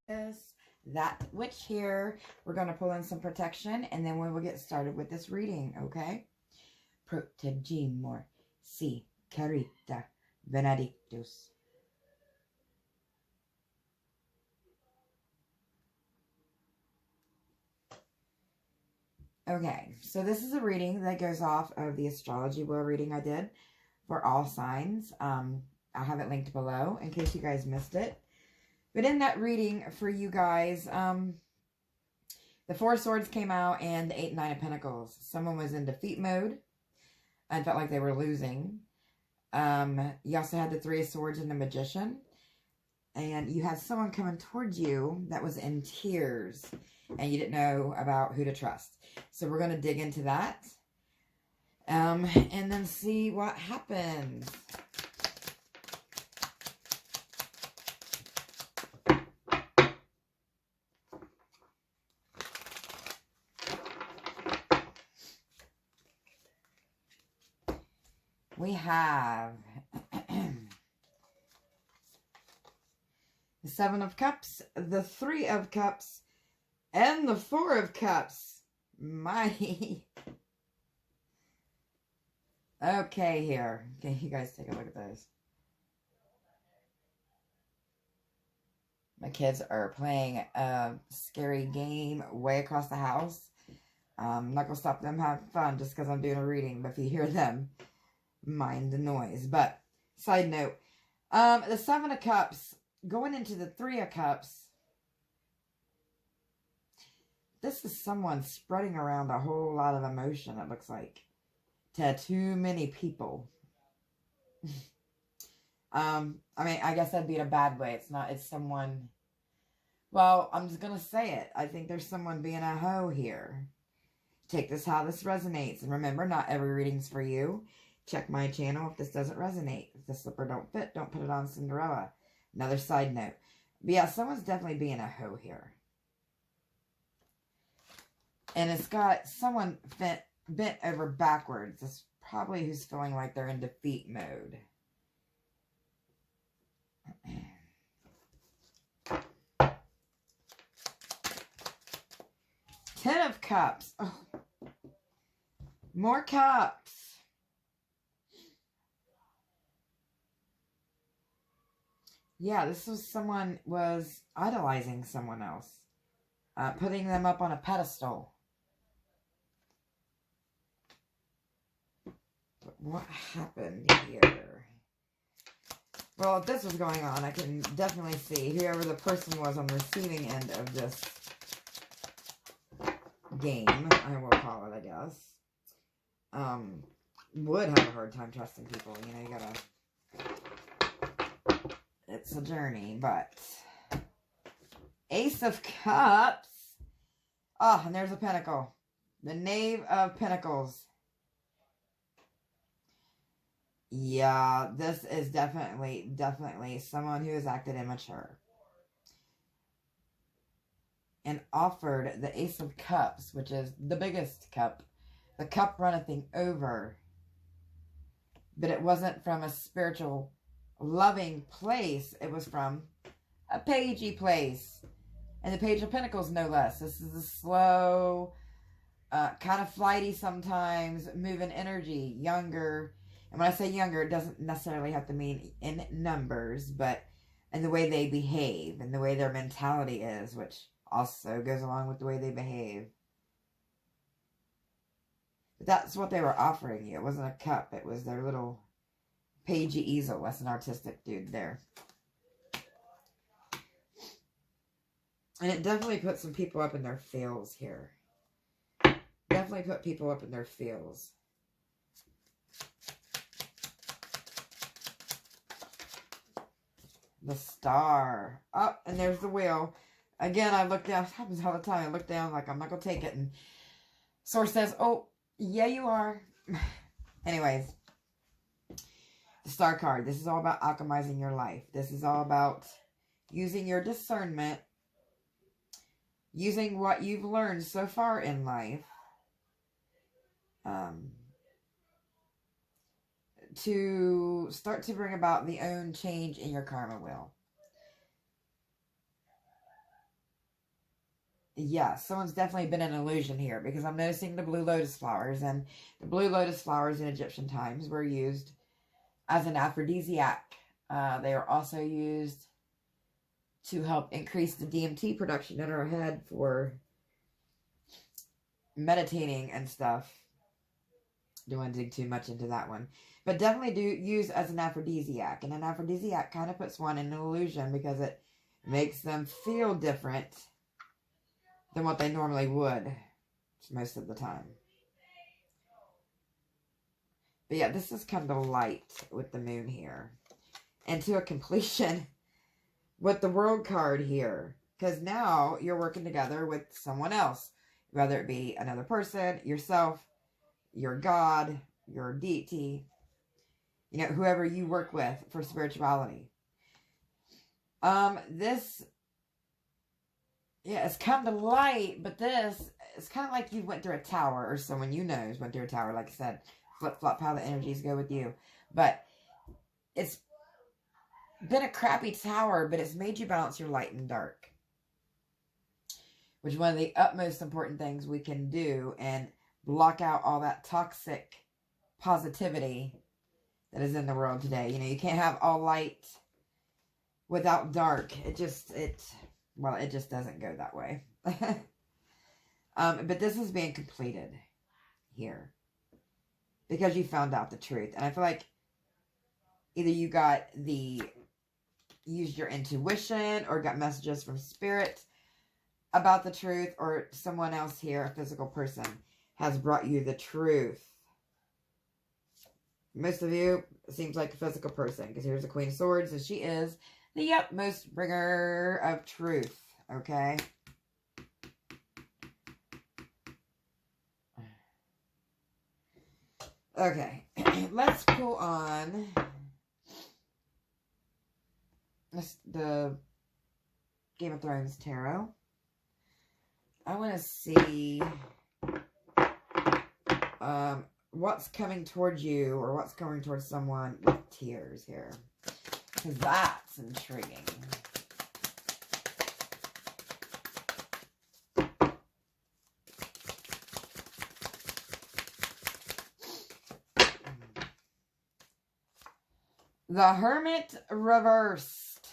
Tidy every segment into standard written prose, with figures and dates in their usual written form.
That witch here. We're going to pull in some protection, and then we will get started with this reading, okay? Protegimor si carita benedictus. Okay, so this is a reading that goes off of the astrology wheel reading I did for all signs. I have it linked below in case you guys missed it. But in that reading for you guys, the Four of Swords came out and the 8 and 9 of Pentacles. Someone was in defeat mode and felt like they were losing. You also had the Three of Swords and the Magician. And you had someone coming towards you that was in tears. And you didn't know about who to trust. So we're going to dig into that. And then see what happens. We have the Seven of Cups, the Three of Cups, and the Four of Cups. Mighty. Okay, here. Okay, you guys take a look at those. My kids are playing a scary game way across the house. I'm not going to stop them having fun just because I'm doing a reading. But if you hear them, mind the noise. But, side note. The Seven of Cups, going into the Three of Cups. This is someone spreading around a whole lot of emotion, it looks like, to too many people. I mean, I guess that'd be in a bad way. It's someone, well, I'm just going to say it. I think there's someone being a hoe here. Take this how this resonates. And remember, not every reading's for you. Check my channel if this doesn't resonate. If the slipper don't fit, don't put it on Cinderella. Another side note. But yeah, someone's definitely being a hoe here. And it's got someone bent over backwards. It's probably who's feeling like they're in defeat mode. Ten of Cups. Oh. More cups. Yeah, this was someone was idolizing someone else. Putting them up on a pedestal. But what happened here? Well, if this was going on, I can definitely see whoever the person was on the receiving end of this game, I will call it, I guess, would have a hard time trusting people. You know, you gotta, it's a journey, but Ace of Cups. Oh, and there's a pentacle. The Knave of Pentacles. Yeah, this is definitely someone who has acted immature. And offered the Ace of Cups, which is the biggest cup. The cup runneth over. But it wasn't from a spiritual, loving place. It was from a pagey place. And the Page of Pentacles, no less. This is a slow, kind of flighty sometimes, moving energy, younger. And when I say younger, it doesn't necessarily have to mean in numbers, but in the way they behave and the way their mentality is, which also goes along with the way they behave. But that's what they were offering you. It wasn't a cup. It was their little pagey easel. That's an artistic dude there. And it definitely put some people up in their feels here. Definitely put people up in their feels. The Star. Oh, and there's the wheel. Again, I look down. It happens all the time. I look down like I'm not going to take it. And Source says, oh, yeah, you are. Anyways. The Star card. This is all about alchemizing your life. This is all about using your discernment. Using what you've learned so far in life. To start to bring about the own change in your karma wheel. yeah, someone's definitely been an illusion here, because I'm noticing the blue lotus flowers, and the blue lotus flowers in Egyptian times were used as an aphrodisiac. They are also used to help increase the DMT production in our head for meditating and stuff. Don't want to dig too much into that one. But definitely do use as an aphrodisiac. And an aphrodisiac kind of puts one in an illusion because it makes them feel different than what they normally would most of the time. But yeah, this is kind of light with the moon here. And to a completion with the world card here. Because now you're working together with someone else. Whether it be another person, yourself, your God, your deity. You know, whoever you work with for spirituality. This, yeah, it's kind of light, but this, it's kind of like you went through a tower, or someone you know went through a tower, like I said. Flip-flop how the energies go with you. But it's been a crappy tower, but it's made you balance your light and dark. Which is one of the utmost important things we can do, and block out all that toxic positivity that is in the world today. You know, you can't have all light without dark. It just doesn't go that way. But this is being completed here. Because you found out the truth. And I feel like either you used your intuition, or got messages from spirit about the truth, or someone else here, a physical person, has brought you the truth. Most of you, it seems like a physical person, because here's the Queen of Swords, and she is the utmost bringer of truth, okay? Okay, let's pull on the Game of Thrones Tarot. I want to see what's coming towards you, or what's coming towards someone with tears here. Because that's intriguing. The Hermit reversed.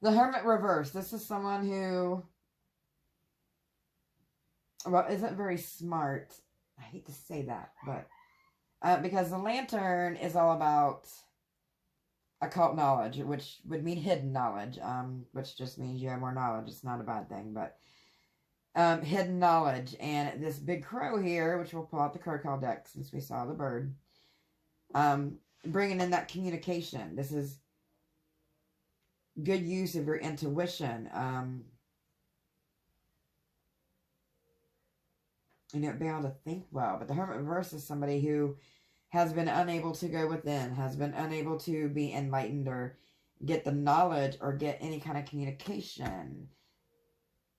The Hermit reversed. This is someone who, well, isn't very smart. I hate to say that, but because the Lantern is all about occult knowledge, which would mean hidden knowledge, which just means you have more knowledge. It's not a bad thing, but hidden knowledge. And this big crow here, which we'll pull out the crow call deck since we saw the bird, bringing in that communication. This is good use of your intuition. You know, being able to think well. But the Hermit reverse is somebody who has been unable to go within, has been unable to be enlightened or get the knowledge or get any kind of communication.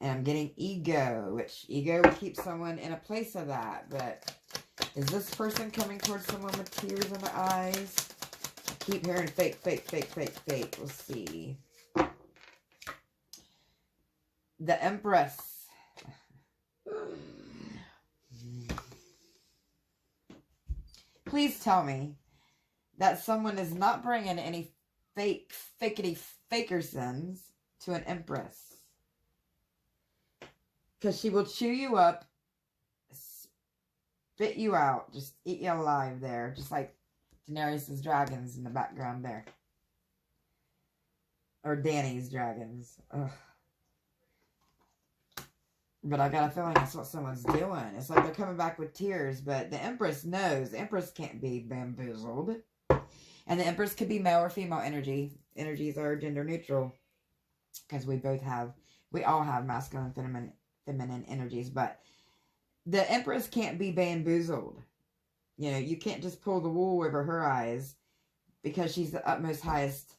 And I'm getting ego, which ego would keep someone in a place of that. But is this person coming towards someone with tears in the eyes? I keep hearing fake, fake, fake, fake, fake. We'll see. The Empress. Please tell me that someone is not bringing any fakety fakersons to an Empress. Because she will chew you up, spit you out, just eat you alive there. Just like Daenerys' dragons in the background there. Or Dany's dragons. Ugh. But I got a feeling that's what someone's doing. It's like they're coming back with tears, but the Empress knows. The Empress can't be bamboozled. And the Empress could be male or female energy. Energies are gender neutral. Because we all have masculine and feminine energies. But the Empress can't be bamboozled. You know, you can't just pull the wool over her eyes. Because she's the utmost highest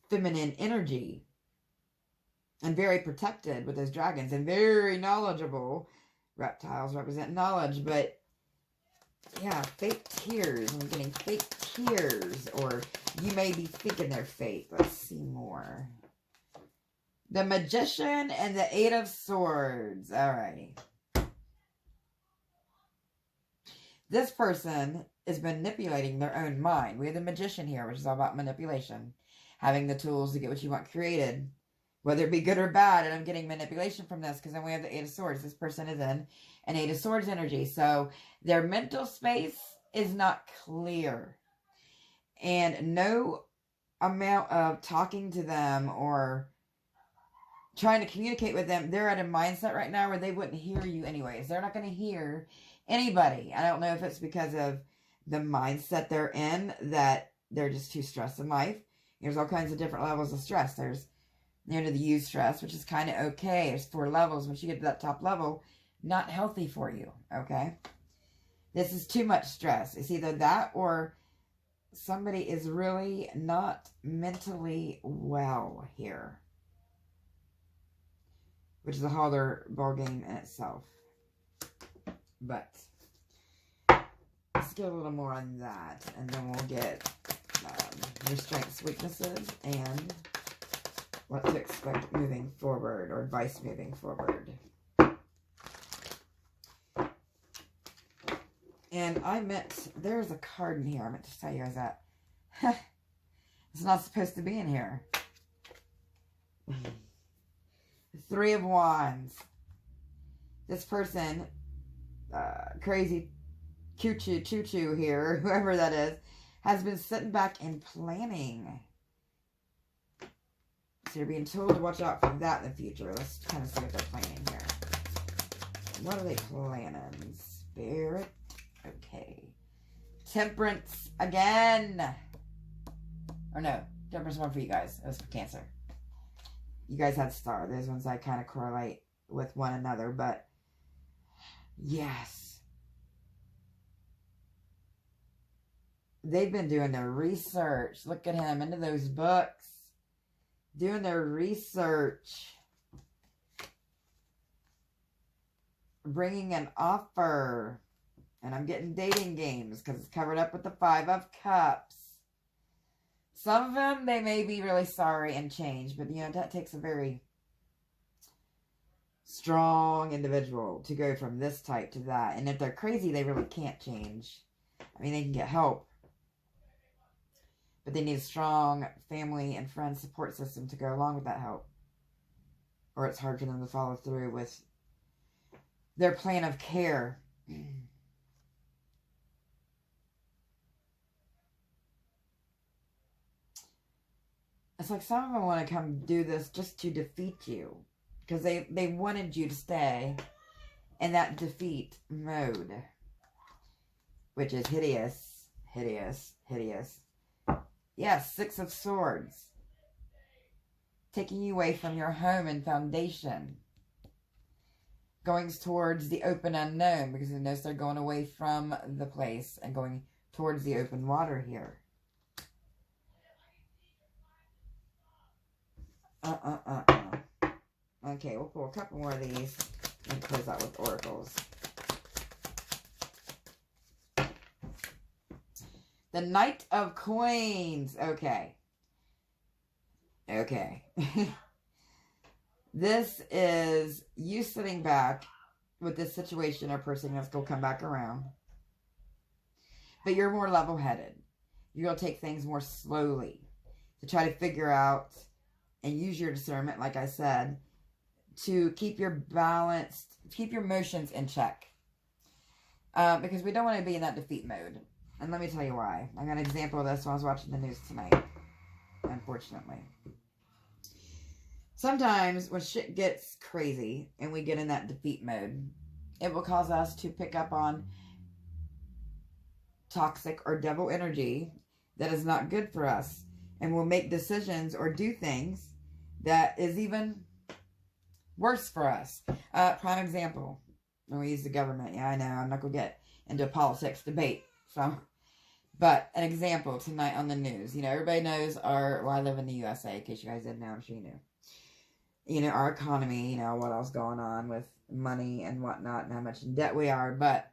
feminine energy. And very protected with those dragons. And very knowledgeable. Reptiles represent knowledge. But, yeah, fake tears. I'm getting fake tears. Or you may be thinking they're fake. Let's see more. The Magician and the Eight of Swords. Alrighty. This person is manipulating their own mind. We have the Magician here, which is all about manipulation. Having the tools to get what you want created. Whether it be good or bad. And I'm getting manipulation from this because then we have the Eight of Swords. This person is in an Eight of Swords energy. So their mental space is not clear. And no amount of talking to them or trying to communicate with them, they're at a mindset right now where they wouldn't hear you anyways. They're not going to hear anybody. I don't know if it's because of the mindset they're in, that they're just too stressed in life. There's all kinds of different levels of stress. There's near to the eustress, which is kind of okay. There's 4 levels. Once you get to that top level, not healthy for you, okay? This is too much stress. It's either that or somebody is really not mentally well here, which is a whole other ballgame in itself. But let's get a little more on that, and then we'll get your strengths, weaknesses, and what to expect moving forward, or advice moving forward. And there's a card in here I meant to tell you guys that. It's not supposed to be in here. 3 of Wands. This person, crazy choo-choo here, whoever that is, has been sitting back and planning. So you're being told to watch out for that in the future. Let's kind of see what they're planning here. What are they planning? Spirit. Okay. Temperance again. Or no, Temperance one for you guys. It was for Cancer. You guys had Star. Those ones I kind of correlate with one another, but yes. They've been doing their research. Look at him, into those books. Doing their research. Bringing an offer. And I'm getting dating games because it's covered up with the 5 of Cups. Some of them, they may be really sorry and change. But, you know, that takes a very strong individual to go from this type to that. And if they're crazy, they really can't change. I mean, they can get help. But they need a strong family and friend support system to go along with that help. Or it's hard for them to follow through with their plan of care. It's like some of them want to come do this just to defeat you. Because they wanted you to stay in that defeat mode. Which is hideous. Hideous. Hideous. Yes, 6 of Swords. Taking you away from your home and foundation. Going towards the open unknown. Because it knows they're going away from the place and going towards the open water here. Okay, we'll pull a couple more of these and close out with oracles. The Knight of Coins. Okay. Okay. This is you sitting back with this situation or person that's going to come back around. But you're more level-headed. You're going to take things more slowly to try to figure out and use your discernment, like I said, to keep your balanced, keep your emotions in check. Because we don't want to be in that defeat mode. And let me tell you why. I got an example of this when I was watching the news tonight. Unfortunately. Sometimes when shit gets crazy and we get in that defeat mode, it will cause us to pick up on toxic or devil energy that is not good for us. And we'll make decisions or do things that is even worse for us. Prime example. When we use the government. Yeah, I know. I'm not going to get into a politics debate. But an example tonight on the news. You know, everybody knows I live in the USA, in case you guys didn't know. I'm sure you knew. You know, our economy, you know, what else going on with money and whatnot and how much in debt we are. But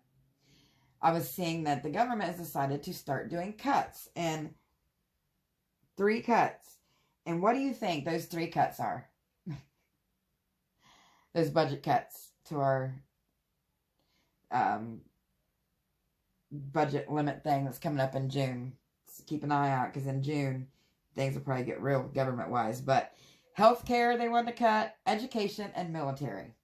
I was seeing that the government has decided to start doing cuts. And 3 cuts. And what do you think those 3 cuts are? those budget cuts to our budget limit thing that's coming up in June. So keep an eye out, because in June, things will probably get real government-wise. But healthcare, they want to cut. Education and military.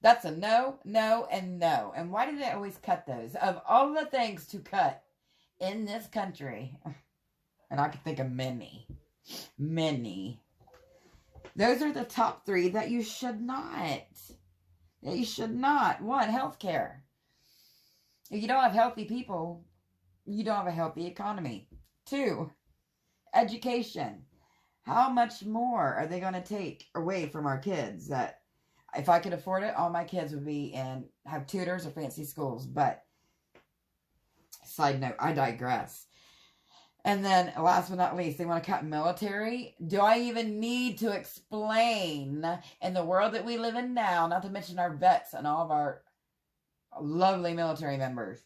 That's a no, no, and no. And why do they always cut those? Of all the things to cut in this country, and I can think of many, many. Those are the top 3 that you should not. That you should not. 1, healthcare. If you don't have healthy people, you don't have a healthy economy. 2, education. How much more are they going to take away from our kids? That if I could afford it, all my kids would be in, have tutors or fancy schools. But, side note, I digress. And then, last but not least, they want to cut military. Do I even need to explain, in the world that we live in now, not to mention our vets and all of our lovely military members,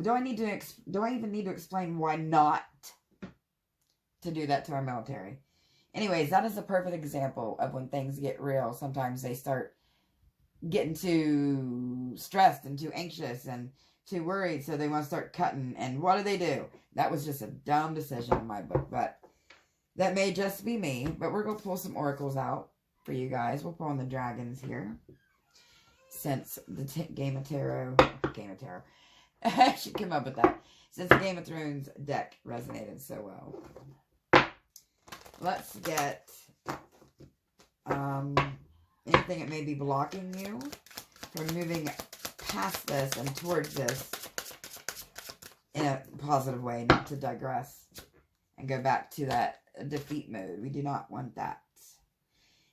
do I even need to explain why not to do that to our military? Anyways, that is a perfect example of when things get real. Sometimes they start getting too stressed and too anxious and too worried, so they want to start cutting. And what do? That was just a dumb decision in my book, but that may just be me. But we're going to pull some oracles out for you guys. We'll pull on the dragons here, since the Game of Tarot, I should come up with that, since the Game of Thrones deck resonated so well. Let's get anything that may be blocking you from moving past this and towards this in a positive way, not to digress and go back to that defeat mode. We do not want that.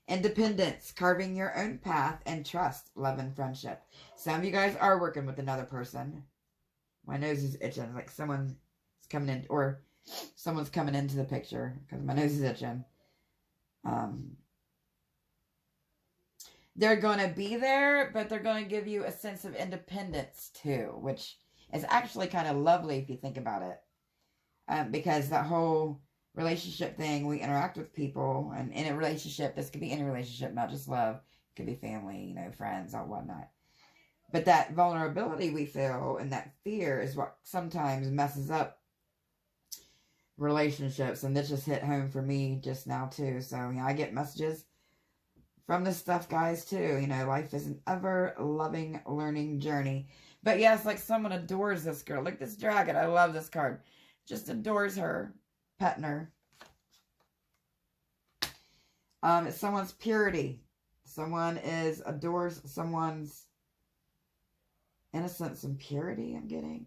Independence, carving your own path, and trust, love, and friendship. Some of you guys are working with another person. My nose is itching, like someone's coming in, or someone's coming into the picture, because my nose is itching. They're going to be there, but they're going to give you a sense of independence too, which is actually kind of lovely if you think about it. Because that whole relationship thing, we interact with people, and in a relationship, this could be any relationship, not just love. It could be family, you know, friends, or whatnot. But that vulnerability we feel and that fear is what sometimes messes up relationships. And this just hit home for me just now too. So, you know, I get messages from this stuff, guys, too. You know, life is an ever-loving learning journey. But yes, like someone adores this girl. Look at this dragon. I love this card. Just adores her. Petting her. It's someone's purity. Someone adores someone's innocence and purity, I'm getting.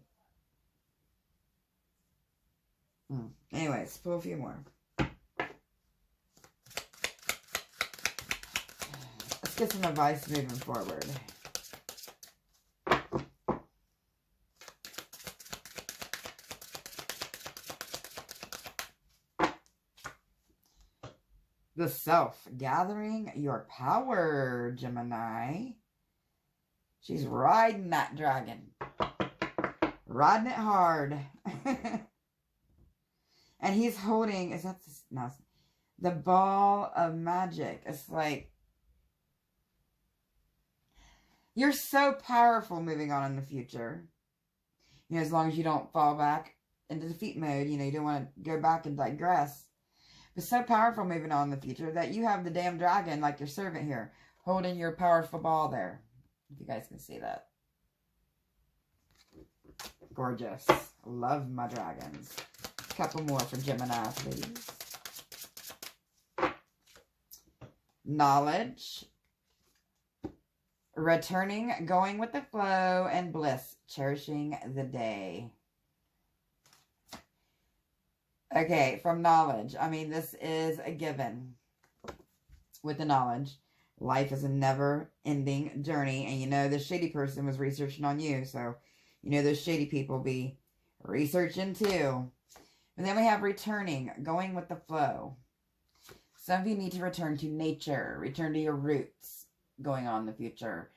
Anyways, pull a few more. Let's get some advice moving forward. The self, gathering your power, Gemini. She's riding that dragon. Riding it hard. And he's holding, is that this? No, the ball of magic. It's like, you're so powerful moving on in the future. You know, as long as you don't fall back into defeat mode, you know, you don't want to go back and digress. But so powerful moving on in the future that you have the damn dragon, like your servant here, holding your powerful ball there. If you guys can see that. Gorgeous. Love my dragons. A couple more for Gemini, please. Knowledge. Returning, going with the flow, and bliss. Cherishing the day. Okay, from knowledge. I mean, this is a given. With the knowledge. Life is a never-ending journey. And you know, this shady person was researching on you. So, you know, those shady people be researching too. And then we have returning, going with the flow. Some of you need to return to nature. Return to your roots going on in the future.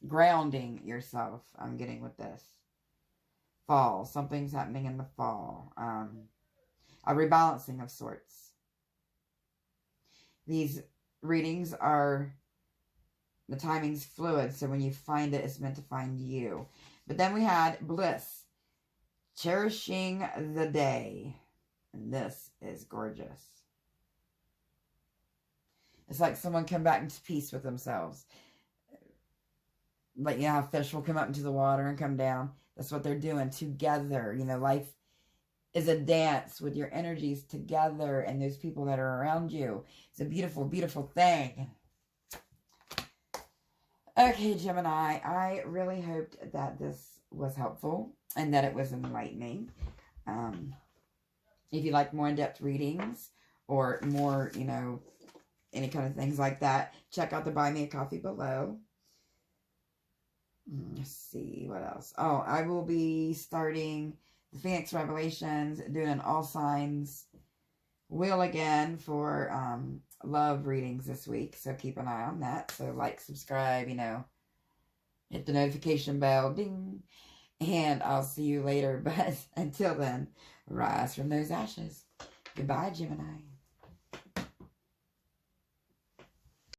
Grounding yourself, I'm getting with this. Fall. Something's happening in the fall. A rebalancing of sorts. These readings are, the timing's fluid. So when you find it, it's meant to find you. But then we had bliss, cherishing the day. And this is gorgeous. It's like someone come back into peace with themselves. Like, you know how fish will come up into the water and come down? That's what they're doing together. You know, life is a dance with your energies together and those people that are around you. It's a beautiful, beautiful thing. Okay, Gemini, I really hoped that this was helpful and that it was enlightening. If you like more in-depth readings or more, you know, any kind of things like that, check out the Buy Me a Coffee below. Let's see, what else? Oh, I will be starting the Phoenix Revelations, doing an all signs wheel again for love readings this week. So keep an eye on that. So like, subscribe, you know, hit the notification bell, ding. And I'll see you later. But until then, rise from those ashes. Goodbye, Gemini.